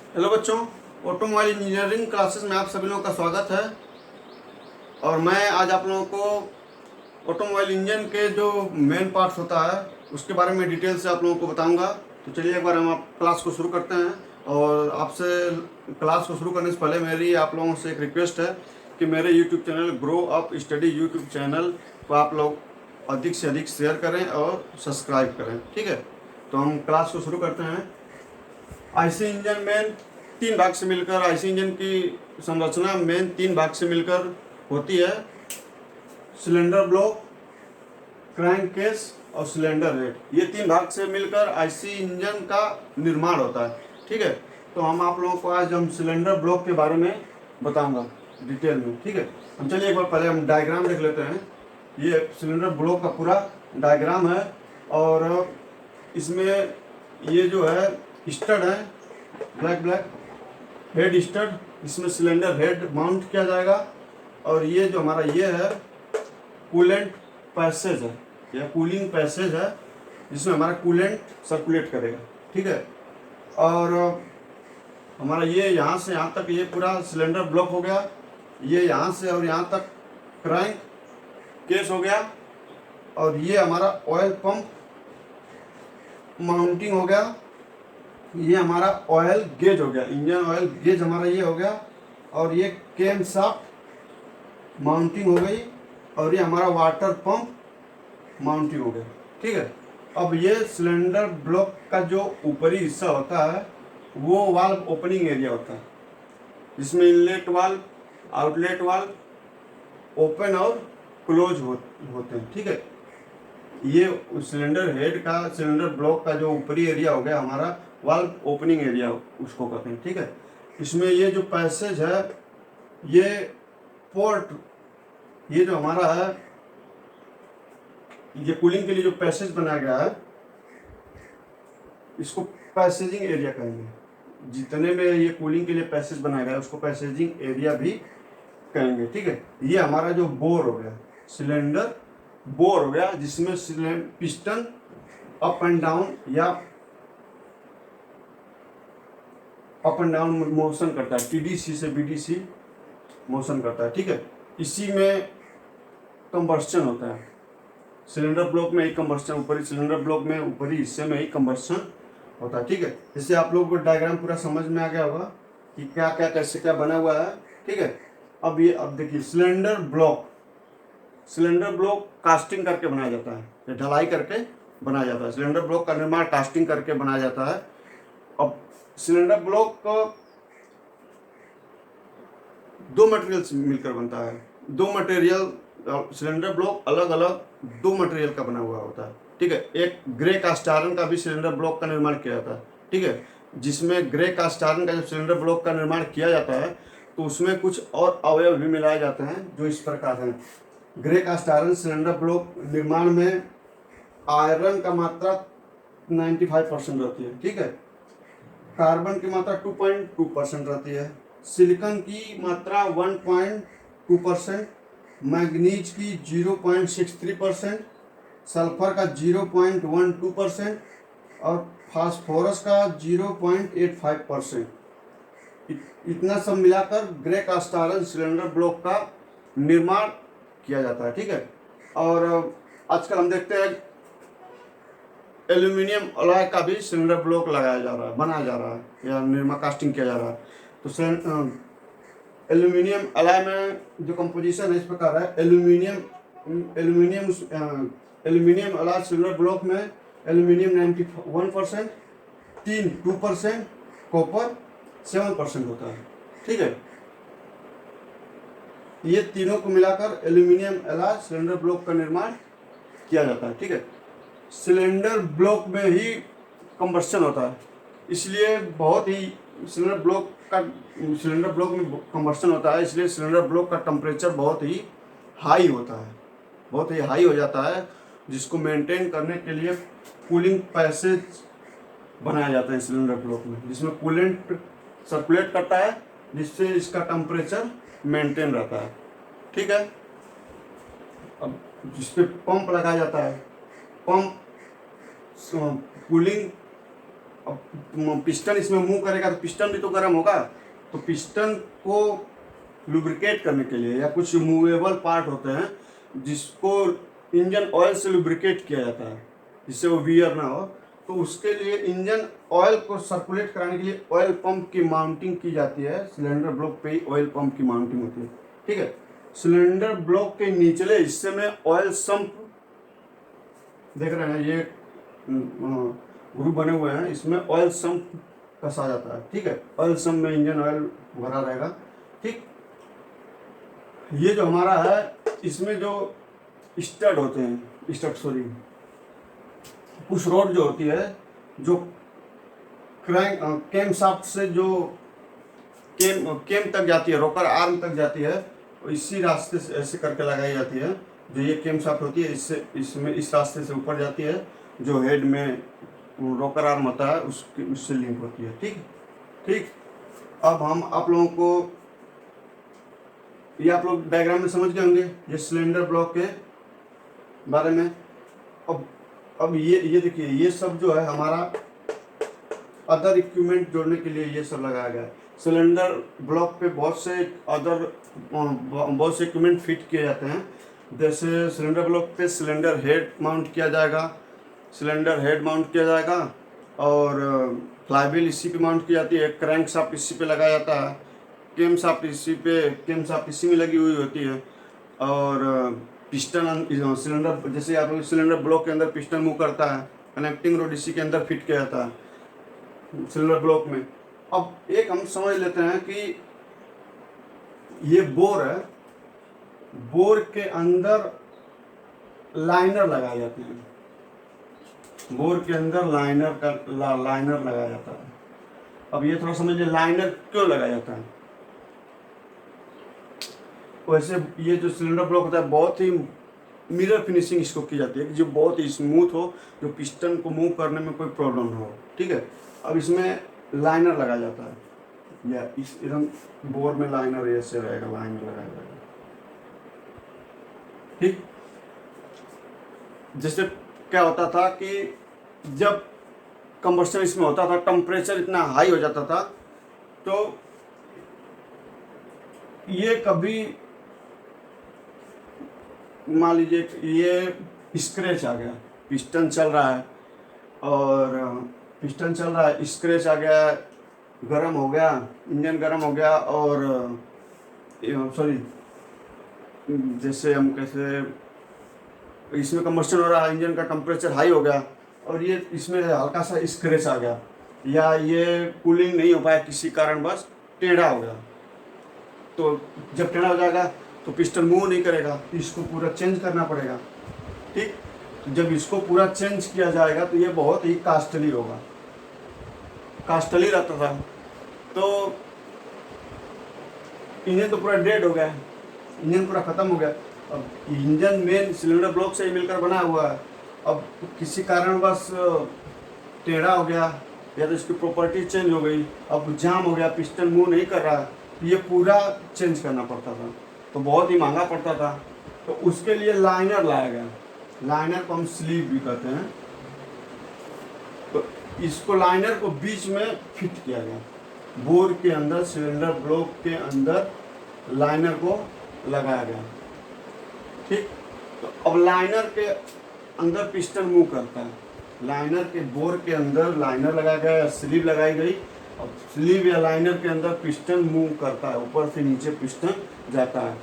Hello बच्चों, automobile engineering classes में आप सभी लोगों का स्वागत है। और मैं आज आप लोगों को ऑटोमोबाइल इंजन के जो मेन पार्ट्स होता है उसके बारे में डिटेल से आप लोगों को बताऊंगा। तो चलिए एक बार हम आप क्लास को शुरू करते हैं। और आपसे क्लास को शुरू करने से पहले मेरी आप लोगों से एक रिक्वेस्ट है कि मेरे YouTube channel grow up study YouTube channel को आप लोग अधिक से अधिक शेयर करें और सब्सक्राइब करें, ठीक है। तो हम क्लास को शुरू करते हैं। आईसी इंजन मेन तीन भाग से मिलकर, आईसी इंजन की संरचना मेन तीन भाग से मिलकर होती है। सिलेंडर ब्लॉक, क्रैंक केस और सिलेंडर हेड, ये तीन भाग से मिलकर आईसी इंजन का निर्माण होता है, ठीक है। तो हम आप लोगों को आज हम सिलेंडर ब्लॉक के बारे में बताऊंगा डिटेल में, ठीक है। हम चलिए एक बार पहले हम डायग्राम देख लेते हैं। ये सिलेंडर ब्लॉक का पूरा डायग्राम है और इसमें ये जो है स्टड है, ब्लैक हेड स्टड, इसमें सिलेंडर हेड माउंट किया जाएगा। और ये जो हमारा ये है कूलेंट पैसेज है, यह कूलिंग पैसेज है जिसमें हमारा कूलेंट सर्कुलेट करेगा, ठीक है। और हमारा ये यहाँ से यहाँ तक ये पूरा सिलेंडर ब्लॉक हो गया। ये यहाँ से और यहाँ तक क्रैंक केस हो गया। और ये हमारा ऑयल पंप माउंटिंग हो गया। ये हमारा ऑयल गेज हो गया, इंजन ऑयल गेज हमारा ये हो गया। और ये केम शाफ्ट माउंटिंग हो गई। और ये हमारा वाटर पंप माउंटिंग हो गया, ठीक है। अब ये सिलेंडर ब्लॉक का जो ऊपरी हिस्सा होता है वो वाल्व ओपनिंग एरिया होता है, जिसमें inlet valve, outlet valve open और क्लोज होते हैं, ठीक है। ये सिलेंडर हेड का, सिलेंडर ब्लॉक का जो ऊपरी एरिया हो गया हमारा वाल्व ओपनिंग एरिया उसको कहते हैं, ठीक है। इसमें ये जो पैसेज है, ये पोर्ट, ये जो हमारा है, ये कूलिंग के लिए जो पैसेज बनाया गया है इसको पैसेजिंग एरिया कहेंगे। जितने में ये कूलिंग के लिए पैसेज बनाया गया है उसको पैसेजिंग एरिया भी कहेंगे, ठीक है। ये हमारा जो बोर हो गया, सिलेंडर बोर हो गया, जिसमें पिस्टन अप एंड डाउन या अप एंड डाउन मोशन करता है, टीडीसी से बीडीसी मोशन करता है, ठीक है। इसी में कंबस्शन होता है। सिलेंडर ब्लॉक में ही कंबस्शन, ऊपरी सिलेंडर ब्लॉक में ऊपरी हिस्से में ही कंबस्शन होता है, ठीक है। इससे आप लोगों को डायग्राम पूरा समझ में आ गया होगा कि क्या क्या कैसे क्या बना हुआ है, ठीक है। अब देखिए cylinder block, cylinder block casting करके बनाया जाता है, ये ढलाई करके बनाया जाता है। सिलेंडर ब्लॉक का निर्माण कास्टिंग करके बनाया जाता है। अब सिलेंडर ब्लॉक दो मटेरियल से मिलकर बनता है, दो मटेरियल, सिलेंडर ब्लॉक अलग अलग दो मटेरियल का बना हुआ होता है, ठीक है। एक ग्रे कास्ट आयरन का भी सिलेंडर ब्लॉक का निर्माण किया जाता है, ठीक है। जिसमें ग्रे कास्ट आयरन का जब सिलेंडर ब्लॉक का निर्माण किया जाता है तो उसमें कुछ और अवयव भी मिलाए जाते हैं जो इस प्रकार हैं। Grey cast iron cylinder block निर्माण में आयरन का मात्रा 95% रहती है, ठीक है। कार्बन की मात्रा 2.2% रहती है, सिलिकॉन की मात्रा 1.2%, मैग्नीज की 0.63%, सल्फर का 0.12% और फास्फोरस का 0.85%। इतना सब मिलाकर grey cast iron cylinder block का निर्माण किया जाता है, ठीक है। और आजकल हम देखते हैं एल्यूमिनियम अलॉय का भी सिलेंडर ब्लॉक लगाया जा रहा है, बनाया जा रहा है या निर्माण कास्टिंग किया जा रहा है। तो एल्यूमिनियम अलॉय में जो कंपोजिशन है इस प्रकार है। एल्यूमिनियम अलॉय सिलेंडर ब्लॉक में एल्यूमिनियम 91%, टीन 2%, कॉपर 7% होता है, ठीक है। ये तीनों को मिलाकर एल्यूमिनियम अलॉय सिलेंडर ब्लॉक का निर्माण किया जाता है, ठीक है। सिलेंडर ब्लॉक में ही कंबस्शन होता है, इसलिए बहुत ही सिलेंडर ब्लॉक में कंबस्शन होता है, इसलिए सिलेंडर ब्लॉक का टेम्परेचर बहुत ही हाई होता है, बहुत ही हाई हो जाता है, जिसको मेंटेन करने के लिए कूलिंग पैसेज बनाए जाते हैं सिलेंडर ब्लॉक में, जिसमें कूलेंट सर्कुलेट करता है, जिससे इसका टेम्परेचर मेंटेन रहता है, ठीक है। अब जिस पे पंप लगाया जाता है, पंप कूलिंग अब पिस्टन इसमें मूव करेगा तो पिस्टन भी तो गर्म होगा। तो पिस्टन को लुब्रिकेट करने के लिए या कुछ मूवेबल पार्ट होते हैं जिसको इंजन ऑयल से लुब्रिकेट किया जाता है जिससे वो वियर ना हो, तो उसके लिए इंजन ऑयल को सर्कुलेट कराने के लिए ऑयल पंप की माउंटिंग की जाती है। सिलेंडर ब्लॉक पे ही ऑयल पंप की माउंटिंग होती है, ठीक है। सिलेंडर ब्लॉक के निचले हिस्से में ऑयल सम्प देख रहे हैं, ये ग्रुप बने हुए हैं, इसमें ऑयल सम्प कसा जाता है, ठीक है। ऑयल सम्प में इंजन ऑयल भरा रहेगा, ठीक। ये जो हमारा है इसमें जो स्टड होते हैं, पुश रोड जो होती है, जो क्रैंक कैम शाफ्ट से जो केम तक जाती है, रोकर आर्म तक जाती है, इसी रास्ते से ऐसे करके लगाई जाती है। जो ये केम शाफ्ट होती है इससे इसमें इस रास्ते से ऊपर जाती है, जो हेड में रोकर आर्म होता है उससे लिंक होती है, ठीक ठीक। अब हम आप लोगों को, ये आप लोग डायग्राम में समझ गए होंगे ये सिलेंडर ब्लॉक के बारे में। अब ये देखिए, ये सब जो है हमारा अदर इक्विपमेंट जोड़ने के लिए ये सब लगाया गया है। सिलेंडर ब्लॉक पे बहुत से इक्विपमेंट फिट किए जाते हैं। जैसे सिलेंडर ब्लॉक पे सिलेंडर हेड माउंट किया जाएगा, और फ्लाईव्हील इसी पे माउंट की जाती है, क्रैंक शाफ्ट इसी पे लगाया जाता है, केम शाफ्ट इसी में लगी हुई होती है, और पिस्टन सिलेंडर, जैसे आप सिलेंडर ब्लॉक के अंदर पिस्टन मूव करता है, कनेक्टिंग रोड इसी के अंदर फिट किया जाता है सिलेंडर ब्लॉक में। अब एक हम समझ लेते हैं कि ये बोर है, बोर के अंदर लाइनर लगाए जाते हैं, बोर के अंदर लाइनर लगाया जाता है। अब ये थोड़ा समझिए लाइनर क्यों लगाया जाता है। वैसे ये जो सिलेंडर ब्लॉक होता है बहुत ही मिरर फिनिशिंग इसको की जाती है कि जो बहुत ही स्मूथ हो, जो पिस्टन को मूव करने में कोई प्रॉब्लम ना हो, ठीक है। अब इसमें लाइनर लगाया जाता है, या इस एकदम बोर में लाइनर ऐसे रहेगा, लाइनर लगाया जाएगा, ठीक। जैसे क्या होता था कि जब कंबस्शन इसमें होता था, टेम्परेचर इतना हाई हो जाता था, तो ये कभी मान लीजिए ये स्क्रैच आ गया, पिस्टन चल रहा है, स्क्रैच आ गया, गर्म हो गया, इंजन गर्म हो गया, और जैसे हम कैसे इसमें कंबस्शन हो रहा है, इंजन का टेम्परेचर हाई हो गया, और ये इसमें हल्का सा स्क्रैच आ गया, या ये कूलिंग नहीं हो पाया किसी कारण, बस टेढ़ा हो गया। तो जब टेढ़ा हो जाएगा तो पिस्टन मूव नहीं करेगा, इसको पूरा चेंज करना पड़ेगा, ठीक। तो जब इसको पूरा चेंज किया जाएगा तो ये बहुत ही कास्टली होगा, कास्टली रहता था। तो इंजन तो पूरा डेड हो गया, इंजन पूरा ख़त्म हो गया। अब इंजन मेन सिलेंडर ब्लॉक से ही मिलकर बना हुआ है, अब किसी कारण बस टेढ़ा हो गया, या तो इसकी प्रॉपर्टी चेंज हो गई, अब जाम हो गया, पिस्टन मूव नहीं कर रहा, ये पूरा चेंज करना पड़ता था, तो बहुत ही महंगा पड़ता था। तो उसके लिए लाइनर लाया गया, लाइनर को हम स्लीव भी कहते हैं। तो इसको लाइनर को बीच में फिट किया गया, बोर के अंदर, सिलेंडर ब्लॉक के अंदर लाइनर को लगाया गया, ठीक। तो अब लाइनर के अंदर पिस्टन मूव करता है, लाइनर के बोर के अंदर लाइनर लगाया गया, स्लीव लगाई गई। अब स्लीव या लाइनर के अंदर पिस्टन मूव करता है, ऊपर से नीचे पिस्टन जाता है।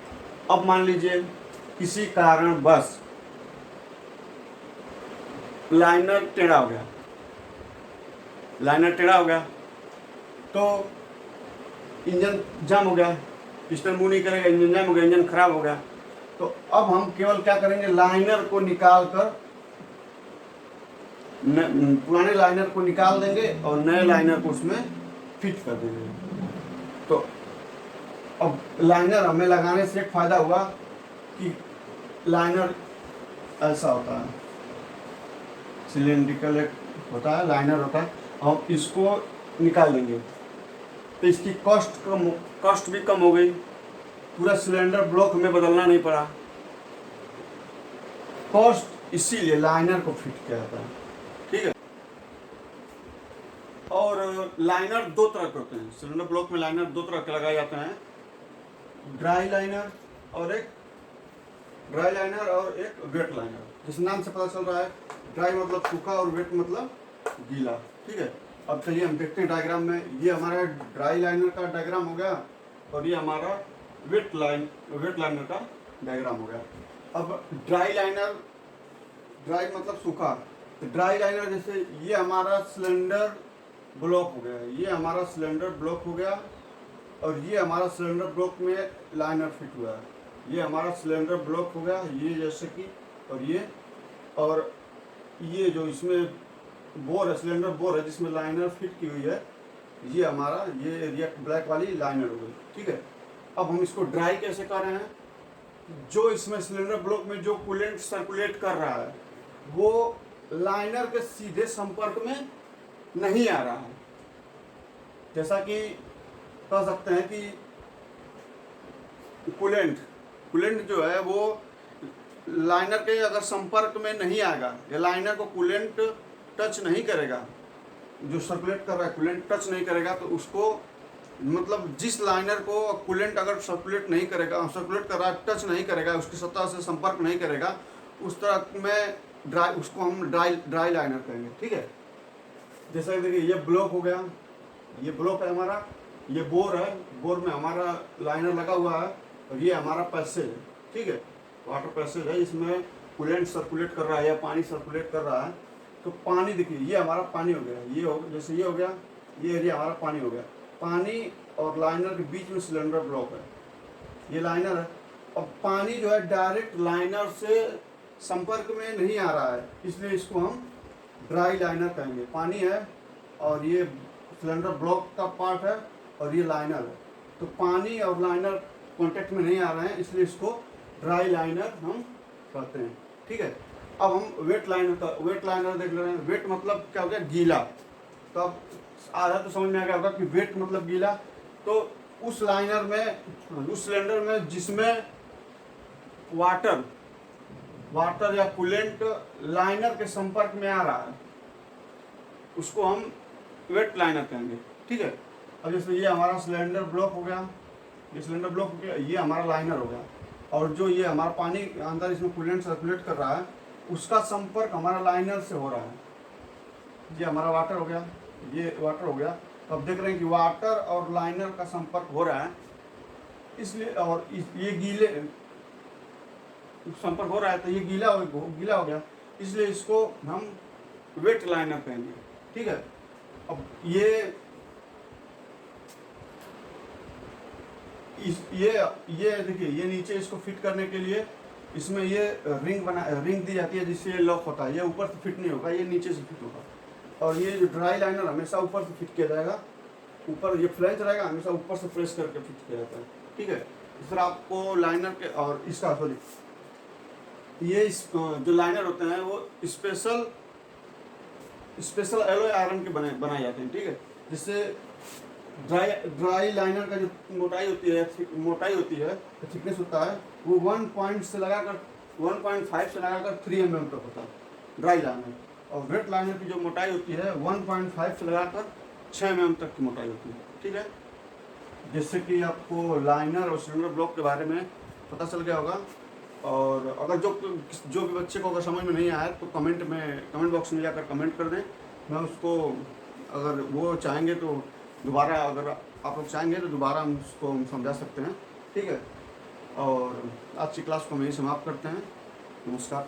अब मान लीजिए किसी कारण बस लाइनर टेढ़ा हो गया, तो इंजन जाम हो गया, पिस्टन मूव नहीं करेगा, इंजन जाम हो गया, इंजन खराब हो गया। तो अब हम केवल क्या करेंगे, लाइनर को निकाल कर पुराने लाइनर को निकाल देंगे और नए लाइनर को उसमें फिट कर देंगे। तो अब लाइनर हमें लगाने से एक फ़ायदा हुआ कि लाइनर ऐसा होता है, सिलेंड्रिकल एक होता है, लाइनर होता है, हम इसको निकाल देंगे तो इसकी कॉस्ट भी कम हो गई, पूरा सिलेंडर ब्लॉक हमें बदलना नहीं पड़ा, कॉस्ट इसीलिए लाइनर को फिट किया जाता है, ठीक है। लाइनर दो तरह के होते हैं। सिलेंडर ब्लॉक में लाइनर दो तरह के लगाए जाते हैं, ड्राई लाइनर और एक वेट लाइनर। जिस नाम से पता चल रहा है, ड्राई मतलब सूखा और वेट मतलब गीला। ठीक है, अब चलिए हम देखते हैं डायग्राम में। ये हमारा ड्राई लाइनर का डायग्राम हो गया और ये हमारा वेट लाइनर का डायग्राम हो गया। अब ड्राई मतलब सूखा, तो ड्राई लाइनर जैसे ये हमारा सिलेंडर ब्लॉक हो गया, ये हमारा सिलेंडर ब्लॉक हो गया और ये हमारा सिलेंडर ब्लॉक में लाइनर फिट हुआ है। ये हमारा सिलेंडर ब्लॉक हो गया, ये जैसे कि, और ये जो इसमें बोर है, सिलेंडर बोर है जिसमें लाइनर फिट की हुई है, ये हमारा ये एरिया ब्लैक वाली लाइनर हो गई। ठीक है, अब हम इसको ड्राई कैसे कर रहे हैं? जो इसमें सिलेंडर ब्लॉक में जो कूलेंट सर्कुलेट कर रहा है वो लाइनर के सीधे संपर्क में नहीं आ रहा है। जैसा कि कह सकते हैं कि कूलेंट जो है वो लाइनर के अगर संपर्क में नहीं आएगा या लाइनर को कूलेंट टच नहीं करेगा, जो सर्कुलेट कर रहा है कूलेंट टच नहीं करेगा, तो उसको मतलब जिस लाइनर को कूलेंट अगर सर्कुलेट कर रहा है, टच नहीं करेगा, उसकी सतह से संपर्क नहीं करेगा, उस तरह में उसको हम ड्राई लाइनर कहेंगे। ठीक है, जैसा कि देखिए ये ब्लॉक हो गया, ये ब्लॉक है हमारा, ये बोर है, बोर में हमारा लाइनर लगा हुआ है और ये हमारा पैसेज है। ठीक है, वाटर पैसेज है, इसमें कूलेंट सर्कुलेट कर रहा है या पानी सर्कुलेट कर रहा है। तो पानी देखिए, ये हमारा पानी हो गया, जैसे ये हो गया, ये एरिया हमारा पानी हो गया। पानी और लाइनर के बीच में सिलेंडर ब्लॉक है, ये लाइनर है। और पानी जो है डायरेक्ट लाइनर से संपर्क में नहीं आ रहा है, इसलिए इसको हम ड्राई लाइनर कहेंगे। पानी है और ये सिलेंडर ब्लॉक का पार्ट है और ये लाइनर है, तो पानी और लाइनर कॉन्टेक्ट में नहीं आ रहे हैं, इसलिए इसको ड्राई लाइनर हम कहते हैं। ठीक है, अब हम वेट लाइनर देख रहे हैं। वेट मतलब क्या हो गया? गीला। तो अब आधा तो समझ में आ गया होगा कि वेट मतलब गीला। तो उस लाइनर में, उस सिलेंडर में जिसमें वाटर या कूलेंट लाइनर के संपर्क में आ रहा है, उसको हम वेट लाइनर कहेंगे। ठीक है, अब जैसे ये हमारा सिलेंडर ब्लॉक हो गया, ये हमारा लाइनर हो गया, और जो ये हमारा पानी अंदर इसमें कूलेंट सर्कुलेट कर रहा है, उसका संपर्क हमारा लाइनर से हो रहा है। ये हमारा वाटर हो गया, ये वाटर हो गया। तो अब देख रहे हैं कि वाटर और लाइनर का संपर्क हो रहा है, इसलिए, और ये गीले संपर्क हो रहा है, तो ये गीला हो गया, इसलिए इसको हम वेट लाइनर कहेंगे। ठीक है, अब ये देखिए, ये नीचे इसको फिट करने के लिए इसमें ये रिंग दी जाती है जिससे ये लॉक होता है। ये ऊपर से फिट नहीं होगा, ये नीचे से फिट होगा। और ये जो ड्राई लाइनर हमेशा ऊपर से फिट किया जाएगा, ऊपर ये फ्लैंज रहेगा, हमेशा ऊपर से प्रेस करके फिट किया जाता है। ठीक है, इस तरह आपको लाइनर के और इसका ये जो लाइनर होते हैं वो स्पेशल एलॉय आयरन के बनाए जाते हैं। ठीक है, जिससे ड्राई लाइनर का जो मोटाई होती है, थिकनेस होता है, वो 1.5 से लगाकर 3 mm तक होता है ड्राई लाइनर। और वेट लाइनर की जो मोटाई होती है 1.5 से लगाकर 6 mm तक की मोटाई होती है। ठीक है, जिससे कि आपको लाइनर और सिलेंडर ब्लॉक के बारे में पता चल गया होगा। और अगर जो भी बच्चे को अगर समझ में नहीं आया तो कमेंट बॉक्स में जाकर कमेंट कर दें। मैं उसको, अगर वो चाहेंगे तो दोबारा, अगर आप लोग चाहेंगे तो दोबारा हम उसको समझा सकते हैं। ठीक है, और आज की क्लास को हम यही समाप्त करते हैं। नमस्कार।